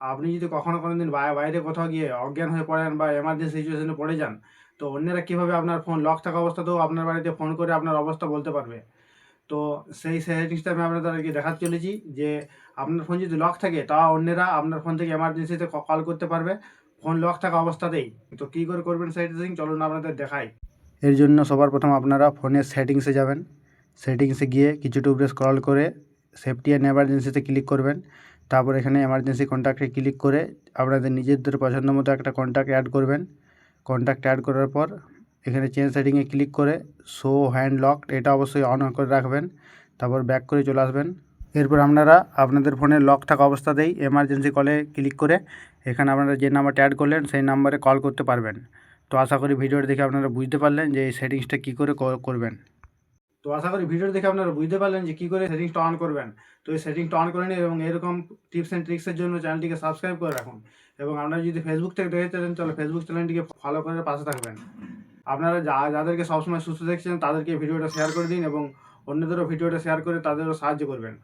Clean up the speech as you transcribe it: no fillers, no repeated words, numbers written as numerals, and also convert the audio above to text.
আপনি যদি কখনো কোনোদিন বাইরে কোথাও গিয়ে অজ্ঞান হয়ে পড়েন বা এমার্জেন্সি সিচুয়েশনে পড়ে যান, তো অন্যেরা কীভাবে আপনার ফোন লক থাকা অবস্থাতেও আপনার বাড়িতে ফোন করে আপনার অবস্থা বলতে পারবে। তো সেই সেটিংসটা আমি আপনাদেরকে দেখাতে চলেছি যে আপনার ফোন যদি লক থাকে তাও অন্যেরা আপনার ফোন থেকে এমার্জেন্সিতে কল করতে পারবে ফোন লক থাকা অবস্থাতেই। তো কী করে করবেন সেটিং চলুন আপনাদের দেখাই। এর জন্য সবার প্রথম আপনারা ফোনের সেটিংসে যাবেন। সেটিংসে গিয়ে কিছুটা উপরে স্ক্রল করে সেফটি অ্যান্ড এমার্জেন্সিতে ক্লিক করবেন। তারপর এখানে এমার্জেন্সি কন্ট্যাক্টে ক্লিক করে আপনাদের নিজেদের পছন্দ মতো একটা কন্ট্যাক্ট অ্যাড করবেন। কন্ট্যাক্ট অ্যাড করার পর এখানে চেঞ্জ সেটিংয়ে ক্লিক করে শো হ্যান্ড লকড এটা অবশ্যই অন করে রাখবেন। তারপর ব্যাক করে চলে আসবেন। এরপর আপনারা আপনাদের ফোনে লক থাকা অবস্থাতেই এমার্জেন্সি কলে ক্লিক করে এখানে আপনারা যে নাম্বারটা অ্যাড করলেন সেই নাম্বারে কল করতে পারবেন। তো আশা করি ভিডিওটি দেখে আপনারা বুঝতে পারলেন যে এই সেটিংসটা কী করে করবেন। তো আশা করি ভিডিও দেখে আপনারা বুঝতে পারলেন যে কী করে সেটিংসটা অন করবেন। তো এই সেটিংসটা অন করে নিন এবং এরকম টিপস অ্যান্ড ট্রিক্সের জন্য চ্যানেলটিকে সাবস্ক্রাইব করে রাখুন। এবং আপনারা যদি ফেসবুক থেকে দেখে থাকেন তাহলে ফেসবুক চ্যানেলটিকে ফলো করে পাশে থাকবেন। আপনারা যাদেরকে সবসময় সুস্থ দেখছেন তাদেরকে ভিডিওটা শেয়ার করে দিন এবং অন্যদেরও ভিডিওটা শেয়ার করে তাদেরও সাহায্য করবেন।